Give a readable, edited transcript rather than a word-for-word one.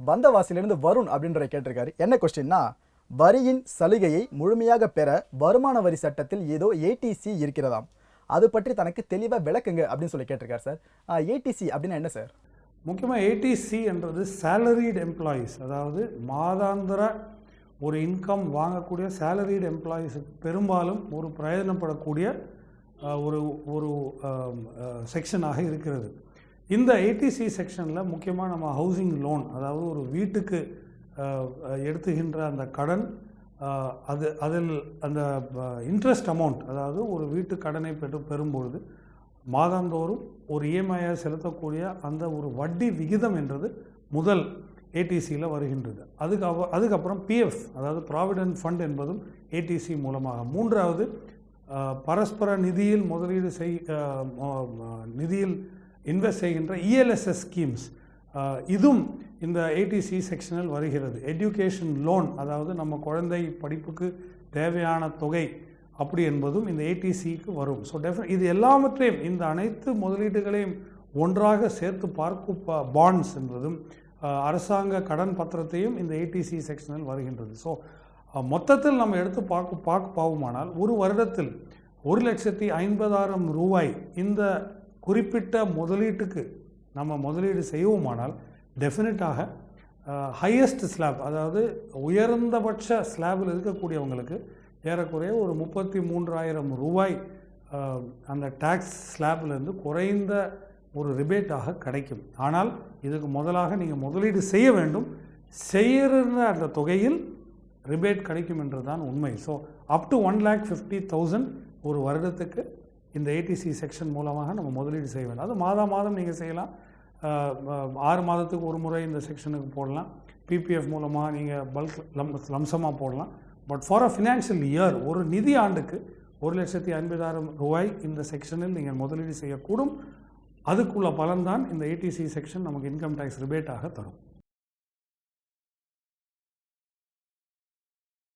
வந்தவாசிலிருந்து வருண் அப்படின்ற கேட்டிருக்காரு. என்ன கொஸ்டின்னா, வரியின் சலுகையை முழுமையாக பெற வருமான வரி சட்டத்தில் ஏதோ ஏடிசி இருக்கிறதாம், அது பற்றி தனக்கு தெளிவாக விளக்குங்க அப்படின்னு சொல்லி கேட்டிருக்காரு சார். ஏடிசி அப்படின்னா என்ன சார்? முக்கியமாக ஏடிசி என்றது சேலரிடு எம்ப்ளாயீஸ், அதாவது மாதாந்திர ஒரு இன்கம் வாங்கக்கூடிய சேலரிடு எம்ப்ளாயீஸுக்கு பெரும்பாலும் ஒரு பிரயோஜனப்படக்கூடிய ஒரு ஒரு செக்ஷனாக இருக்கிறது. இந்த ஏடிசி செக்ஷனில் முக்கியமாக நம்ம ஹவுசிங் லோன், அதாவது ஒரு வீட்டுக்கு எடுத்துகின்ற அந்த கடன், அதில் அந்த இன்ட்ரெஸ்ட் அமௌண்ட், அதாவது ஒரு வீட்டு கடனை பெறும்பொழுது மாதந்தோறும் ஒரு இஎம்ஐயை செலுத்தக்கூடிய அந்த ஒரு வட்டி விகிதம் என்றது முதல் ஏடிசியில் வருகின்றது. அதுக்கப்புறம் பிஎஃப், அதாவது ப்ராவிடென்ட் ஃபண்ட் என்பதும் ஏடிசி மூலமாக. மூன்றாவது பரஸ்பர நிதியில் முதலீடு நிதியில் இன்வெஸ்ட் செய்கின்ற இஎல்எஸ்எஸ் ஸ்கீம்ஸ், இதுவும் இந்த ஏடிசி செக்ஷனில் வருகிறது. எஜுகேஷன் லோன், அதாவது நம்ம குழந்தை படிப்புக்கு தேவையான தொகை அப்படி என்பதும் இந்த ஏடிசிக்கு வரும். ஸோ இது எல்லாவற்றையும், இந்த அனைத்து முதலீடுகளையும் ஒன்றாக சேர்த்து பார்க்கும் பாண்ட்ஸ் என்பதும் அரசாங்க கடன் பத்திரத்தையும் இந்த ஏடிசி செக்ஷனில் வருகின்றது. ஸோ மொத்தத்தில் நம்ம எடுத்து பார்ப்போமானால் ஒரு வருடத்தில் 1,50,000 ரூபாய் இந்த குறிப்பிட்ட முதலீட்டுக்கு நம்ம முதலீடு செய்வோமானால் டெஃபினட்டாக ஹையஸ்ட் ஸ்லாப், அதாவது உயர்ந்தபட்ச ஸ்லாபில் இருக்கக்கூடியவங்களுக்கு ஏறக்குறைய ஒரு 33,000 ரூபாய் அந்த டேக்ஸ் ஸ்லாப்லேருந்து குறைந்த ஒரு ரிபேட்டாக கிடைக்கும். ஆனால் இதுக்கு முதலாக நீங்கள் முதலீடு செய்ய வேண்டும். செய்கிற அந்த தொகையில் ரிபேட் கிடைக்கும் என்று தான் உண்மை. ஸோ அப் டு 1,50,000 ஒரு வருடத்துக்கு இந்த ஏடிசி செக்ஷன் மூலமாக நம்ம முதலீடு செய்ய வேண்டும். அது மாதம் நீங்கள் செய்யலாம். 6 மாதத்துக்கு ஒரு முறை இந்த செக்ஷனுக்கு போடலாம். பிபிஎஃப் மூலமாக நீங்கள் பல்க் லம்சமாக போடலாம். But for a financial year, ஒரு நிதி ஆண்டுக்கு 1,50,000 ரூபாய் இந்த செக்ஷனில் நீங்கள் முதலீடு செய்யக்கூடும். அதுக்குள்ள பலன்தான் இந்த ஏடிசி செக்ஷன் நமக்கு இன்கம் டேக்ஸ் ரிபேட்டாக தரும்.